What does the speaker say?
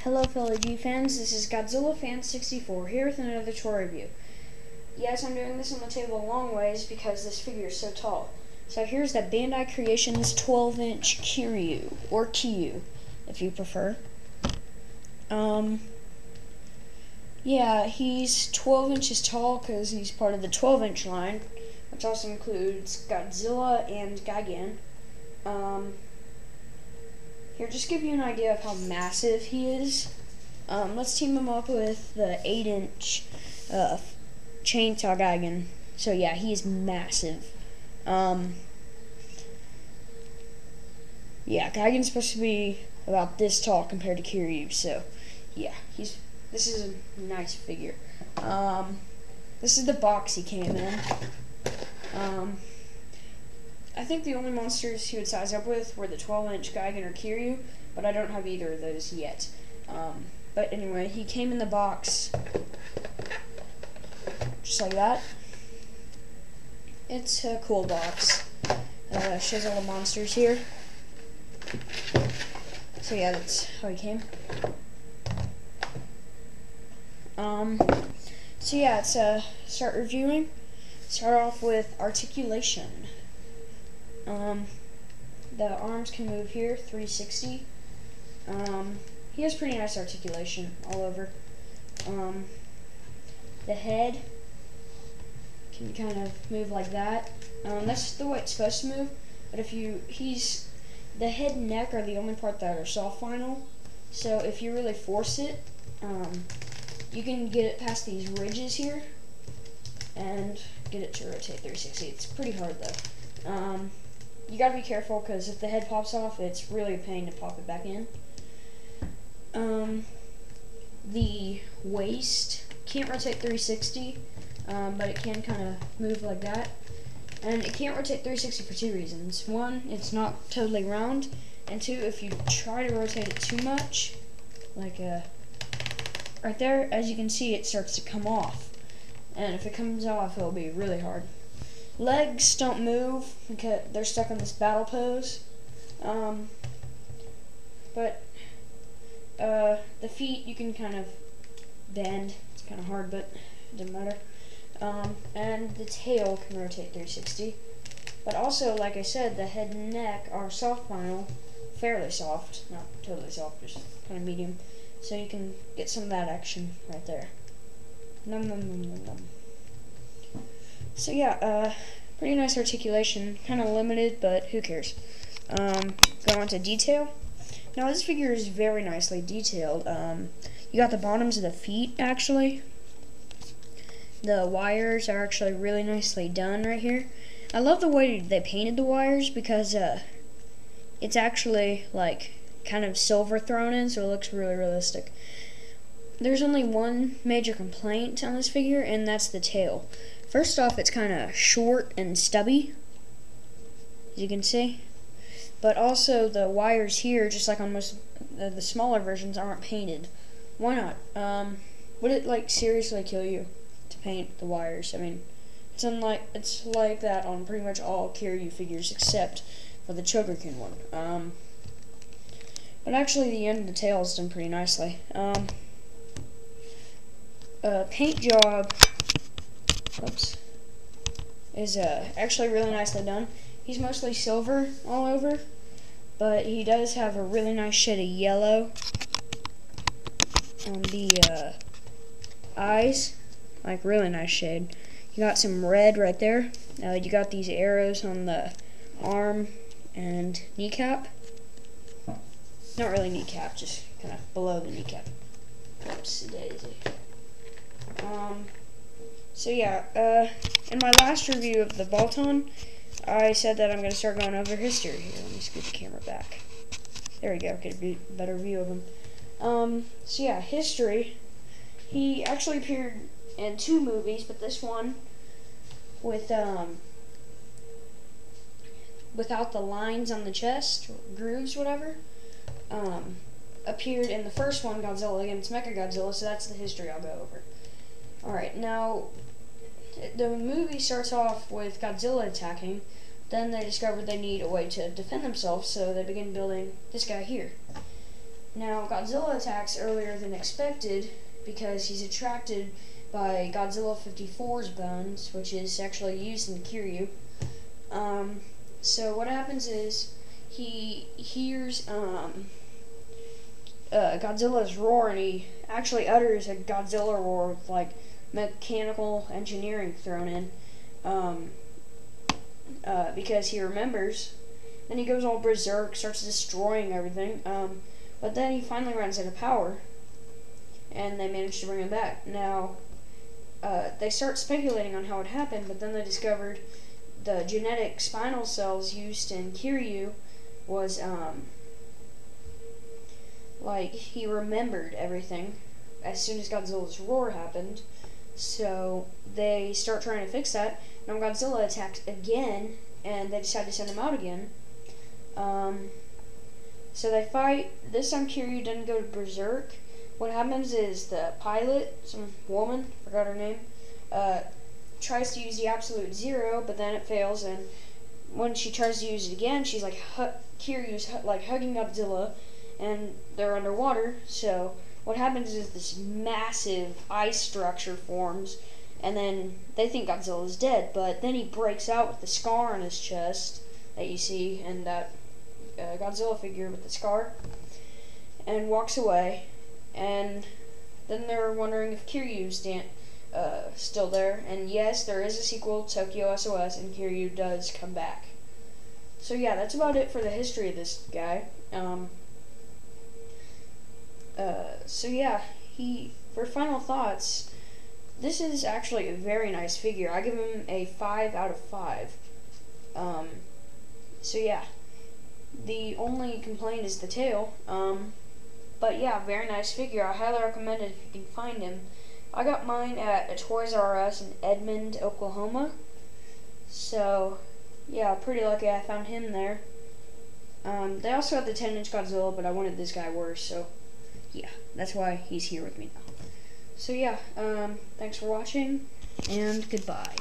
Hello fellow G fans, this is Godzilla Fan 64 here with another toy review. Yes, I'm doing this on the table a long ways because this figure is so tall. So here's the Bandai Creations 12-inch Kiryu, or Kiryu, if you prefer. Yeah, he's 12 inches tall because he's part of the 12-inch line, which also includes Godzilla and Gigan. Here, just give you an idea of how massive he is. Let's team him up with the 8-inch Chainsaw Gigan. So yeah, he is massive. Yeah, Gigan's supposed to be about this tall compared to Kiryu. So yeah, this is a nice figure. This is the box he came in. I think the only monsters he would size up with were the 12-inch Gigan or Kiryu, but I don't have either of those yet. But anyway, he came in the box just like that. It's a cool box. Shows all the monsters here. So yeah, that's how he came. So yeah, let's start reviewing. Start off with articulation. The arms can move here, 360. He has pretty nice articulation all over. The head can kind of move like that. That's the way it's supposed to move. But if the head and neck are the only part that are soft vinyl. So if you really force it, you can get it past these ridges here and get it to rotate 360. It's pretty hard though. You gotta be careful because if the head pops off, it's really a pain to pop it back in. The waist can't rotate 360, but it can kind of move like that. And it can't rotate 360 for two reasons. One, it's not totally round, and two, if you try to rotate it too much, like right there, as you can see, it starts to come off. And if it comes off, it'll be really hard. Legs don't move because they're stuck on this battle pose. But the feet you can kind of bend. It's kind of hard, but it doesn't matter. And the tail can rotate 360. But also, like I said, the head and neck are soft vinyl, fairly soft, not totally soft, just kind of medium. So you can get some of that action right there. Num num num num num. So yeah, pretty nice articulation, kind of limited, but who cares. Go on to detail. Now this figure is very nicely detailed. You got the bottoms of the feet actually. The wires are actually really nicely done right here. I love the way they painted the wires because it's actually like kind of silver thrown in, so it looks really realistic. There's only one major complaint on this figure, and that's the tail. First off, it's kind of short and stubby, as you can see. But also the wires here, just like on most of the smaller versions, aren't painted. Why not? Would it like seriously kill you to paint the wires? I mean, it's like that on pretty much all Kiryu figures except for the Chogokin one. But actually, the end of the tail is done pretty nicely. Paint job. Oops, is actually really nicely done. He's mostly silver all over, but he does have a really nice shade of yellow on the eyes, like really nice shade. You got some red right there. You got these arrows on the arm and kneecap. Not really kneecap, just kind of below the kneecap. Oops, daisy. So yeah, in my last review of the Balton, I said that I'm going to start going over history. Here, let me scoot the camera back. There we go, get a better view of him. So yeah, history. He actually appeared in 2 movies, but this one with without the lines on the chest, or grooves, whatever, appeared in the first one, Godzilla against Mechagodzilla, so that's the history I'll go over. Alright, now, the movie starts off with Godzilla attacking, then they discover they need a way to defend themselves, so they begin building this guy here. Now, Godzilla attacks earlier than expected because he's attracted by Godzilla 54's bones, which is actually used in Kiryu. So what happens is he hears Godzilla's roar, and he actually utters a Godzilla roar with like mechanical engineering thrown in, because he remembers. Then he goes all berserk, starts destroying everything, but then he finally runs out of power, and they manage to bring him back. Now, they start speculating on how it happened, but then they discovered the genetic spinal cells used in Kiryu was, like, he remembered everything as soon as Godzilla's roar happened. So they start trying to fix that. Now Godzilla attacks again, and they decide to send him out again. So they fight. This time Kiryu doesn't go to berserk. What happens is the pilot, some woman, forgot her name, tries to use the absolute zero, but then it fails, and when she tries to use it again, she's like, Kiryu's like hugging Godzilla, and they're underwater. So what happens is this massive ice structure forms, and then they think Godzilla's dead, but then he breaks out with the scar on his chest that you see, and that Godzilla figure with the scar, and walks away. And then they're wondering if Kiryu's still there, and yes, there is a sequel, Tokyo SOS, and Kiryu does come back. So yeah, that's about it for the history of this guy. So yeah, for final thoughts, this is actually a very nice figure. I give him a 5 out of 5. So yeah, the only complaint is the tail. But yeah, very nice figure. I highly recommend it if you can find him. I got mine at a Toys R Us in Edmond, Oklahoma. So yeah, pretty lucky I found him there. They also had the 10-inch Godzilla, but I wanted this guy worse, so yeah, that's why he's here with me now. So yeah, thanks for watching, and goodbye.